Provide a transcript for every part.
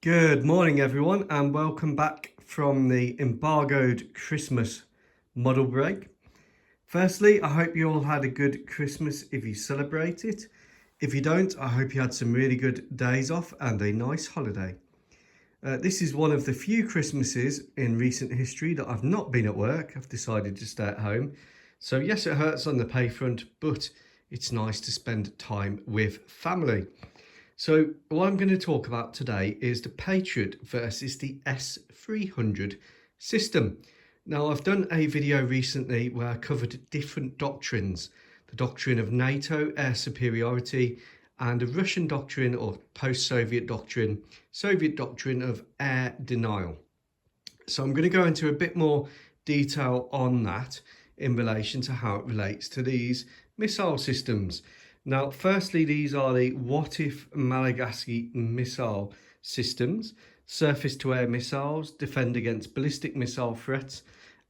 Good morning, everyone, and welcome back from the embargoed Christmas model break. Firstly, I hope you all had a good Christmas if you celebrate it. If you don't, I hope you had some really good days off and a nice holiday. This is one of the few Christmases in recent history that I've not been at work. I've decided to stay at home. So yes, it hurts on the pay front, but it's nice to spend time with family. So what I'm going to talk about today is the Patriot versus the S-300 system. Now, I've done a video recently where I covered different doctrines, the doctrine of NATO air superiority and the Russian doctrine or post-Soviet doctrine of air denial. So I'm going to go into a bit more detail on that in relation to how it relates to these missile systems. Now, firstly, these are the What If Malagasy missile systems. Surface-to-air missiles defend against ballistic missile threats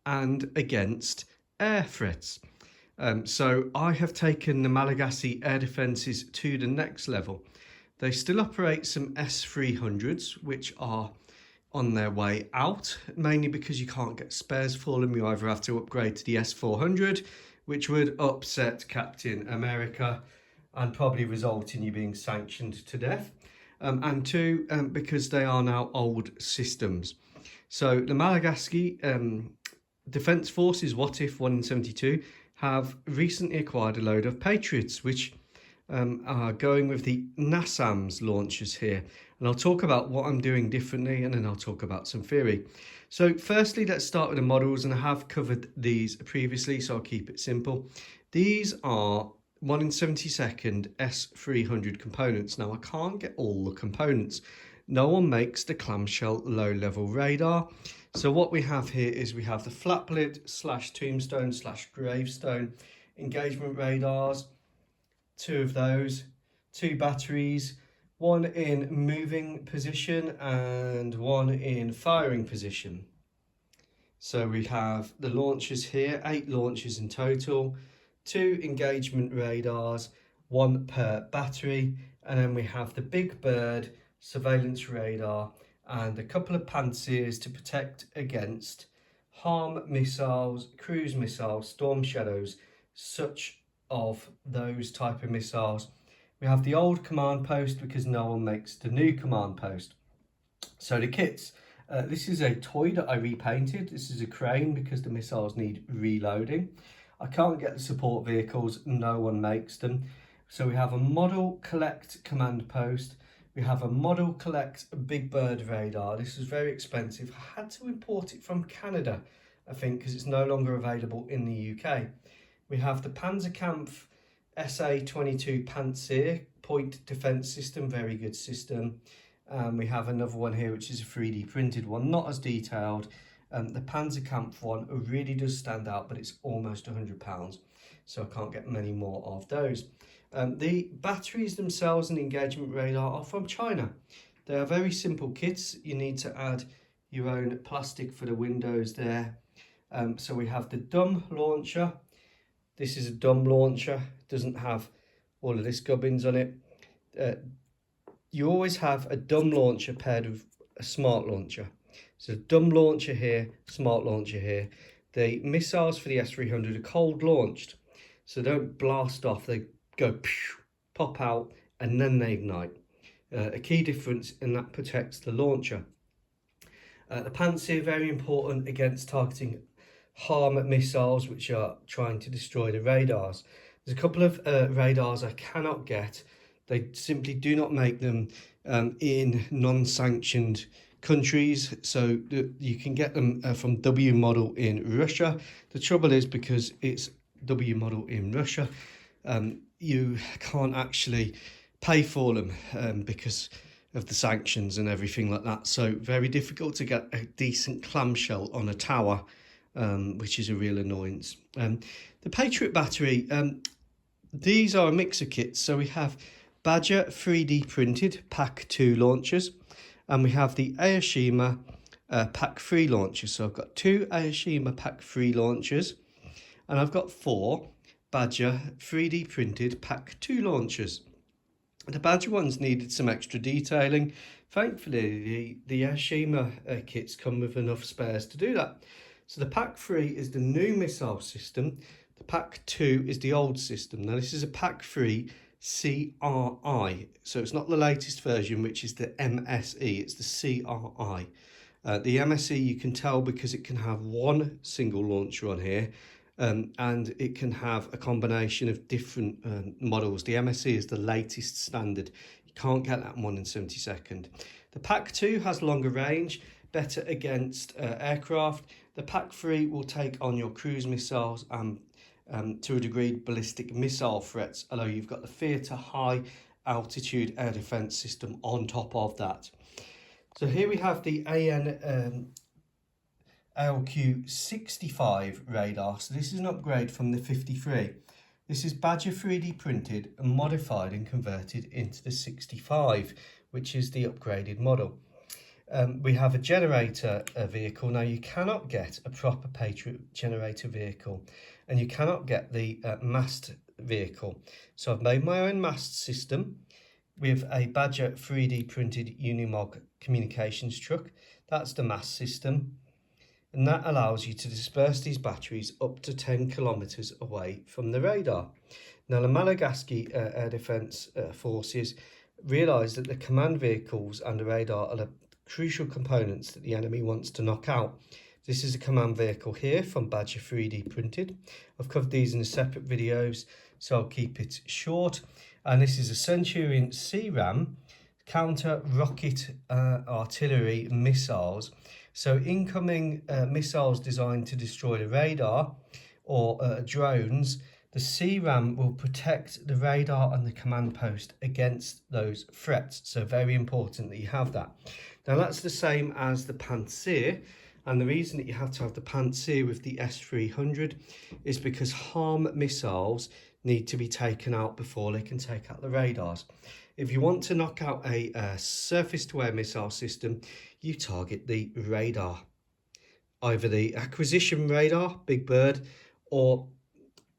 and against air threats. So I have taken the Malagasy air defences to the next level. They still operate some S-300s, which are on their way out, mainly because you can't get spares for them. You either have to upgrade to the S-400, which would upset Captain America and probably result in you being sanctioned to death. And two, because they are now old systems. So the Malagasy Defence Forces, What If 1 in 72, have recently acquired a load of Patriots, which are going with the Nasams launchers here. And I'll talk about what I'm doing differently, and then I'll talk about some theory. So firstly, let's start with the models, and I have covered these previously, so I'll keep it simple. These are 1 in 72nd S-300 components. Now, I can't get all the components. No one makes the clamshell low-level radar. So what we have here is we have the flap lid / tombstone / gravestone engagement radars, 2 of those, 2 batteries, 1 in moving position and 1 in firing position. So we have the launchers here, 8 launchers in total, 2 engagement radars, 1 per battery, and then we have the Big Bird surveillance radar and a couple of pantsirs to protect against harm missiles, cruise missiles, storm shadows, such of those type of missiles. We have the old command post because no one makes the new command post. So the kits, this is a toy that I repainted. This is a crane because the missiles need reloading. I can't get the support vehicles, no one makes them. So we have a model collect command post. We have a model collect Big Bird radar. This is very expensive. I had to import it from Canada, I think, because it's no longer available in the UK. We have the Panzerkampf SA-22 Panzer point defense system, very good system. We have another one here, which is a 3D printed one, not as detailed. The Panzerkampf one really does stand out, but it's almost £100, so I can't get many more of those. The batteries themselves and the engagement radar are from China. They are very simple kits. You need to add your own plastic for the windows there. So we have the dumb launcher. This is a dumb launcher. It doesn't have all of this gubbins on it. You always have a dumb launcher paired with a smart launcher. So dumb launcher here, smart launcher here. The missiles for the S-300 are cold launched, so they don't blast off. They go pew, pop out, and then they ignite. A key difference, and that protects the launcher. The Panzer, very important against targeting harm missiles, which are trying to destroy the radars. There's a couple of radars I cannot get. They simply do not make them in non-sanctioned countries, so you can get them from W model in Russia. The trouble is, because it's W model in Russia, you can't actually pay for them because of the sanctions and everything like that. So very difficult to get a decent clamshell on a tower, which is a real annoyance. The Patriot battery, these are a mix of kits. So we have Badger 3D printed Pack 2 launchers, and we have the Aoshima Pack 3 launchers. So I've got 2 Aoshima Pack 3 launchers, and I've got 4 Badger 3D printed Pack 2 launchers. The Badger ones needed some extra detailing. Thankfully, the Yashima kits come with enough spares to do that. So the Pack 3 is the new missile system. The Pack 2 is the old system. Now this is a Pack 3 CRI. So it's not the latest version, which is the MSE, it's the CRI. The MSE you can tell because it can have one single launcher on here, and it can have a combination of different models. The MSE is the latest standard. You can't get that 1/72. The Pack 2 has longer range, better against aircraft. The Pack 3 will take on your cruise missiles and to a degree ballistic missile threats, although you've got the theatre high altitude air defence system on top of that. So here we have the ALQ65 radar. So this is an upgrade from the 53. This is Badger 3D printed and modified and converted into the 65, which is the upgraded model. We have a generator vehicle. Now you cannot get a proper Patriot generator vehicle, and you cannot get the mast vehicle. So I've made my own mast system with a Badger 3D printed Unimog communications truck. That's the mast system, and that allows you to disperse these batteries up to 10 kilometers away from the radar. Now the Malagasy Air Defence Forces realised that the command vehicles and the radar are the crucial components that the enemy wants to knock out. This is a command vehicle here from Badger 3D printed. I've covered these in separate videos, so I'll keep it short. And this is a Centurion CRAM counter rocket artillery missiles. So incoming missiles designed to destroy the radar or drones, the CRAM will protect the radar and the command post against those threats. So very important that you have that. Now that's the same as the Pantsir, and the reason that you have to have the Pantsir with the S-300 is because HARM missiles need to be taken out before they can take out the radars. If you want to knock out a surface-to-air missile system, you target the radar, either the acquisition radar, Big Bird, or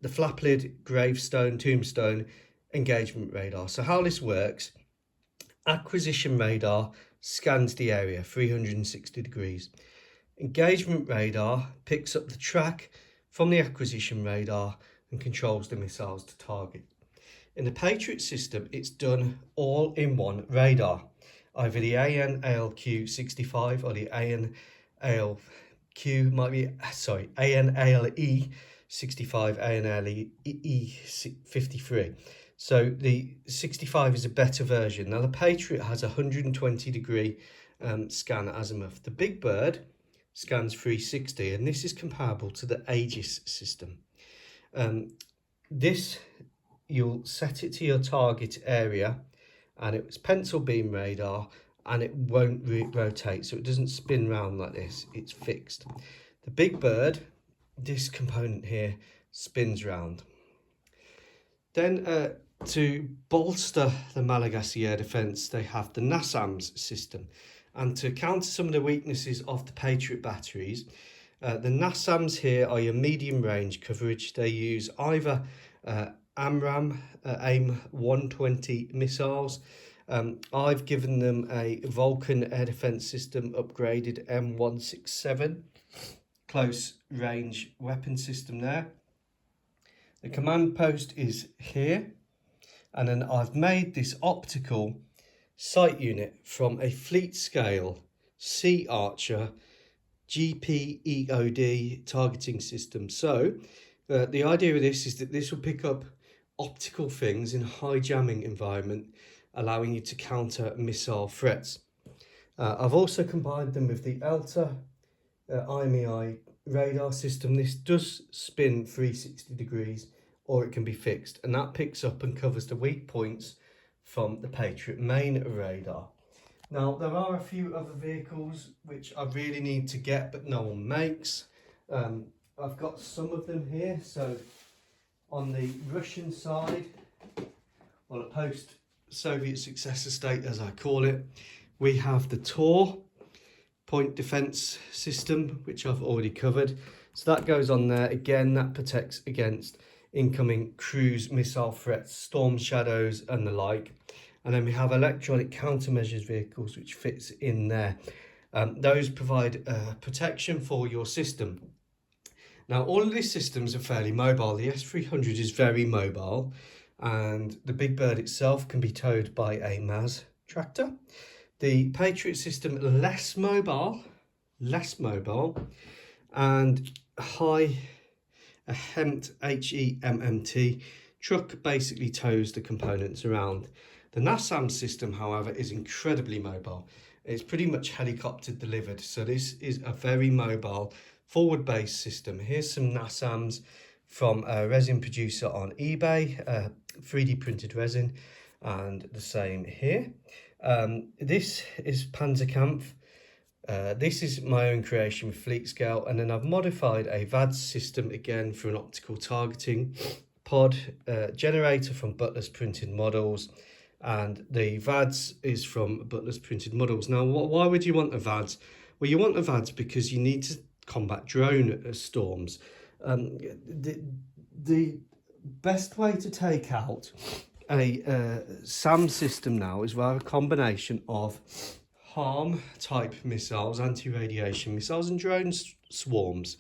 the flap lid, gravestone, tombstone engagement radar. So how this works, acquisition radar scans the area 360 degrees. Engagement radar picks up the track from the acquisition radar and controls the missiles to target. In the Patriot system, it's done all in one radar, either the AN-ALQ65 or the ANALE65, ANALE-53. So the 65 is a better version. Now the Patriot has a 120 degree scan azimuth. The Big Bird scans 360, and this is comparable to the Aegis system. This, you'll set it to your target area, and it's pencil beam radar, and it won't rotate, so it doesn't spin round like this. It's fixed. The Big Bird, this component here, spins round. Then to bolster the Malagasy air defence, they have the Nasams system. And to counter some of the weaknesses of the Patriot batteries, the Nasams here are your medium range coverage. They use either AMRAAM, AIM 120 missiles. I've given them a Vulcan air defence system upgraded M167 close range weapon system there. The command post is here, and then I've made this optical sight unit from a fleet scale Sea Archer GPEOD targeting system. So the idea of this is that this will pick up optical things in a high jamming environment, allowing you to counter missile threats. I've also combined them with the ELTA IMEI radar system. This does spin 360 degrees, or it can be fixed, and that picks up and covers the weak points from the Patriot main radar. Now there are a few other vehicles which I really need to get but no one makes. I've got some of them here. So on the Russian side, or a post-Soviet successor state as I call it, we have the TOR point defense system, which I've already covered. So that goes on there. Again, that protects against incoming cruise missile threats, storm shadows and the like. And then we have electronic countermeasures vehicles, which fits in there. Those provide protection for your system. Now, all of these systems are fairly mobile. The S-300 is very mobile, and the Big Bird itself can be towed by a MAS tractor. The Patriot system, less mobile, and a HEMT truck basically tows the components around. The Nasams system, however, is incredibly mobile. It's pretty much helicopter delivered. So this is a very mobile, forward-based system. Here's some Nasams from a resin producer on eBay, 3D printed resin, and the same here. This is Panzerkampf. This is my own creation with fleet scale, and then I've modified a VADS system again for an optical targeting pod, generator from Butler's Printed Models, and the VADS is from Butler's Printed Models. Now, why would you want a VADS? Well, you want a VADS because you need to combat drone storms. The best way to take out a SAM system now is via a combination of harm type missiles, anti-radiation missiles, and drone swarms.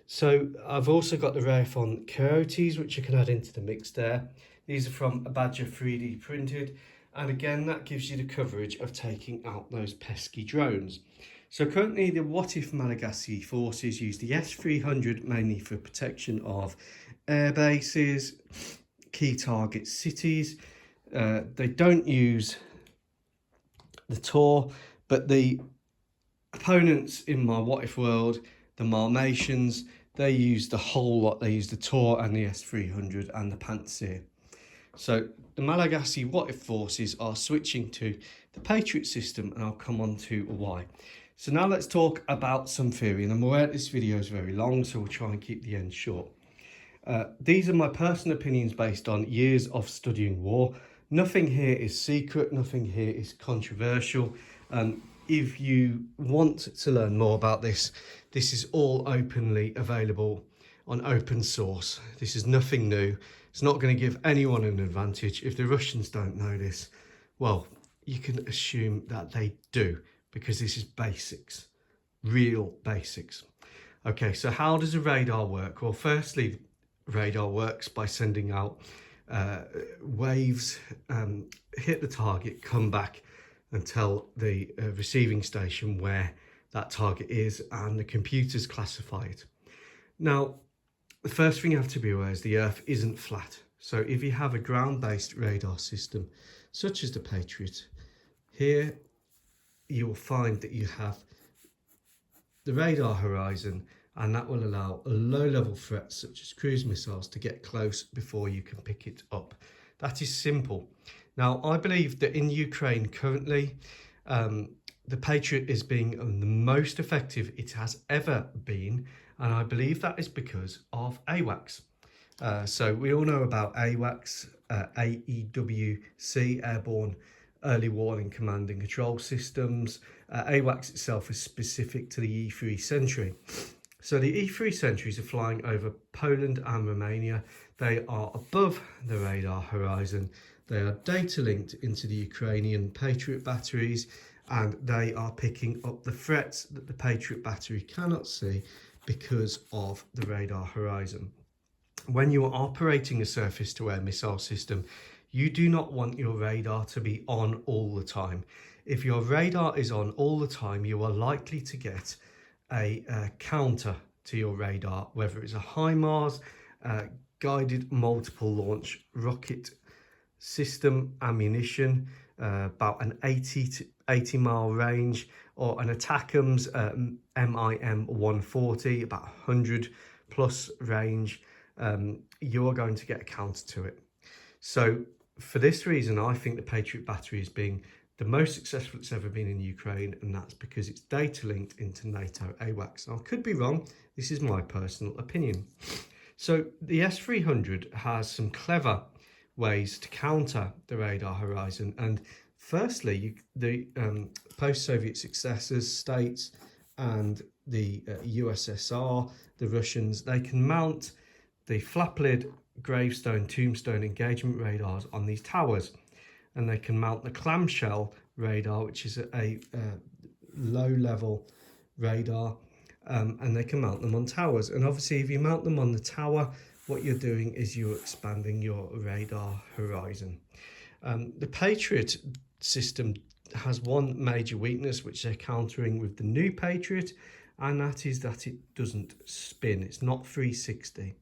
So I've also got the Raytheon Coyotes, which I can add into the mix there. These are from a Badger 3D printed, and again that gives you the coverage of taking out those pesky drones. So currently the What If Malagasy forces use the S-300 mainly for protection of air bases, key target cities. They don't use the Tor, but the opponents in my What If world, the Malmatians, they use the whole lot. They use the Tor and the S-300 and the Pantsir. So the Malagasy What If forces are switching to the Patriot system, and I'll come on to why. So now let's talk about some theory, and I'm aware this video is very long, so we'll try and keep the end short. These are my personal opinions based on years of studying war. Nothing here is secret, nothing here is controversial. If you want to learn more about this, this is all openly available on open source. This is nothing new. It's not going to give anyone an advantage. If the Russians don't know this, well, you can assume that they do, because this is basics, real basics. Okay, so how does a radar work? Well, firstly, radar works by sending out waves, hit the target, come back and tell the receiving station where that target is, and the computers classify it. Now, the first thing you have to be aware is the Earth isn't flat. So if you have a ground-based radar system, such as the Patriot, here you will find that you have the radar horizon, and that will allow low-level threats such as cruise missiles to get close before you can pick it up. That is simple. Now, I believe that in Ukraine currently, the Patriot is being the most effective it has ever been, and I believe that is because of AWACS. So we all know about AWACS, AEWC, Airborne Early Warning Command and Control Systems. AWACS itself is specific to the E3 Sentry. So the E3 Sentries are flying over Poland and Romania. They are above the radar horizon. They are data linked into the Ukrainian Patriot batteries, and they are picking up the threats that the Patriot battery cannot see because of the radar horizon. When you are operating a surface-to-air missile system, you do not want your radar to be on all the time. If your radar is on all the time, you are likely to get a counter to your radar, whether it's a HIMARS, guided multiple launch rocket system ammunition, about an 80 mile range, or an ATACMS MIM 140, about 100 plus range. You are going to get a counter to it. So for this reason, I think the Patriot battery is being the most successful it's ever been in Ukraine, and that's because it's data linked into NATO AWACS. Now, I could be wrong. This is my personal opinion. So the S-300 has some clever ways to counter the radar horizon. And firstly, the post-Soviet successors, states, and the USSR, the Russians, they can mount the flap lid, gravestone, tombstone engagement radars on these towers. and they can mount the clamshell radar, which is a low-level radar, and they can mount them on towers. And obviously, if you mount them on the tower, what you're doing is you're expanding your radar horizon. The Patriot system has one major weakness, which they're countering with the new Patriot, and that is that it doesn't spin. It's not 360.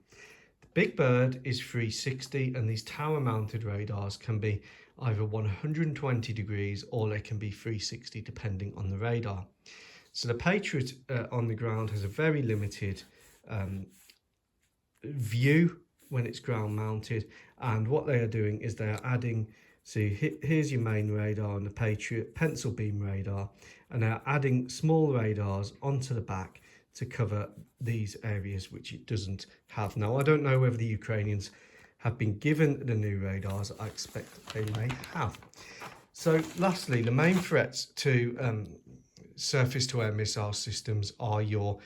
The Big Bird is 360, and these tower mounted radars can be either 120 degrees or they can be 360 depending on the radar. So the Patriot on the ground has a very limited view when it's ground mounted, and what they are doing is they are adding, so here's your main radar on the Patriot, pencil beam radar, and they're adding small radars onto the back to cover these areas which it doesn't have. Now, I don't know whether the Ukrainians have been given the new radars. I expect they may have. So lastly, the main threats to surface-to-air missile systems are your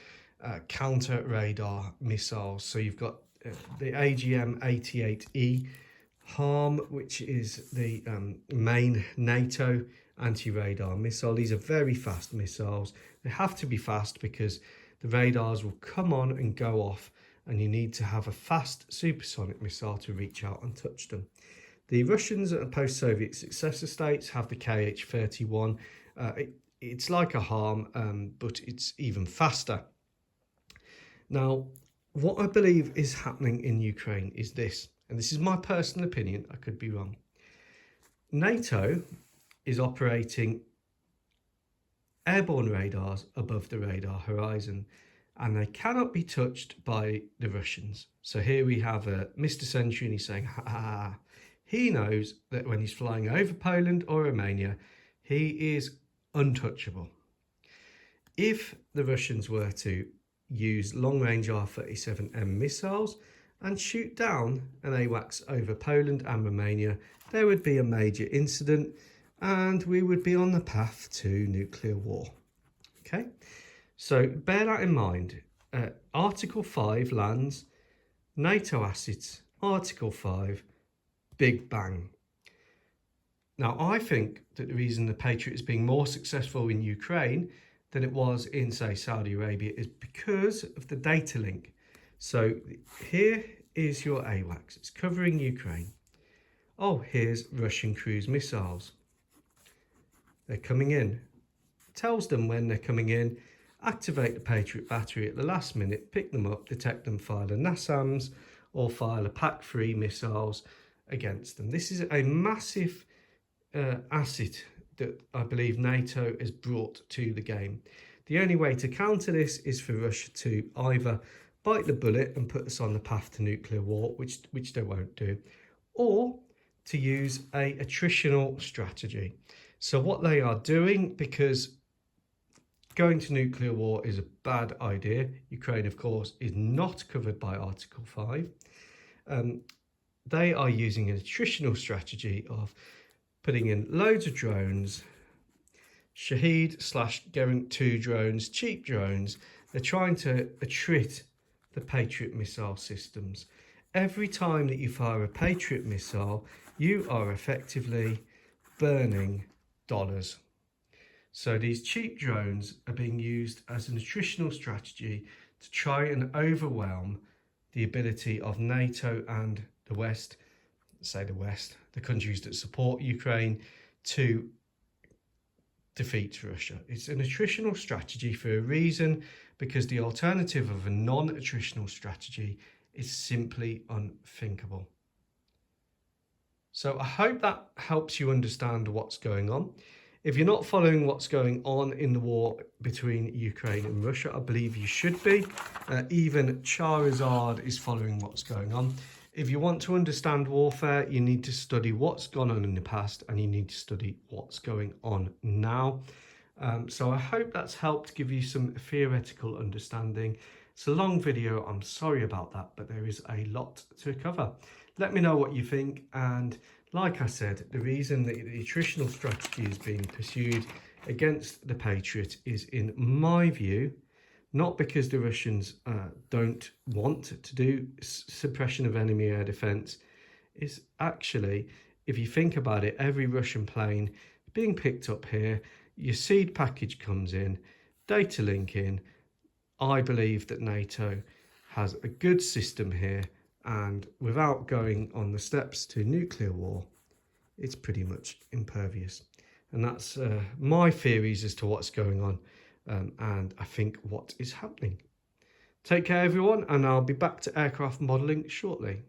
counter-radar missiles. So you've got the AGM-88E HARM, which is the main NATO anti-radar missile. These are very fast missiles. They have to be fast because the radars will come on and go off, and you need to have a fast supersonic missile to reach out and touch them. The Russians and post-Soviet successor states have the KH-31. It's like a HARM, but it's even faster. Now, what I believe is happening in Ukraine is this, and this is my personal opinion, I could be wrong. NATO is operating airborne radars above the radar horizon, and they cannot be touched by the Russians. So here we have Mr. Sentry, and he's saying, ha ha ha. He knows that when he's flying over Poland or Romania, he is untouchable. If the Russians were to use long-range R-37M missiles and shoot down an AWACS over Poland and Romania, there would be a major incident and we would be on the path to nuclear war. Okay, so bear that in mind. Article 5 lands, NATO assets, Article 5, big bang. Now, I think that the reason the Patriot is being more successful in Ukraine than it was in, say, Saudi Arabia is because of the data link. So here is your AWACS. It's covering Ukraine. Oh, here's Russian cruise missiles. They're coming in. It tells them when they're coming in, activate the Patriot battery at the last minute, pick them up, detect them, fire a Nasams or fire a PAC-3 missiles against them. This is a massive asset that I believe NATO has brought to the game. The only way to counter this is for Russia to either bite the bullet and put us on the path to nuclear war, which they won't do, or to use a attritional strategy. So what they are doing, because going to nuclear war is a bad idea, Ukraine of course is not covered by Article 5, they are using an attritional strategy of putting in loads of drones, Shahed/Gerent 2 drones, cheap drones. They're trying to attrit the Patriot missile systems. Every time that you fire a Patriot missile, you are effectively burning dollars. So these cheap drones are being used as an attritional strategy to try and overwhelm the ability of NATO and the West, say the West, the countries that support Ukraine, to defeat Russia. It's an attritional strategy for a reason, because the alternative of a non-attritional strategy is simply unthinkable. So I hope that helps you understand what's going on. If you're not following what's going on in the war between Ukraine and Russia, I believe you should be. Even Charizard is following what's going on. If you want to understand warfare, you need to study what's gone on in the past, and you need to study what's going on now. So I hope that's helped give you some theoretical understanding. It's a long video, I'm sorry about that, but there is a lot to cover. Let me know what you think, and like I said, the reason that the attritional strategy is being pursued against the Patriot is, in my view, not because the Russians don't want to do suppression of enemy air defence, is actually if you think about it, every Russian plane being picked up here, your seed package comes in, data link in. I believe that NATO has a good system here, and without going on the steps to nuclear war, it's pretty much impervious. And that's my theories as to what's going on, and I think what is happening. Take care everyone, and I'll be back to aircraft modelling shortly.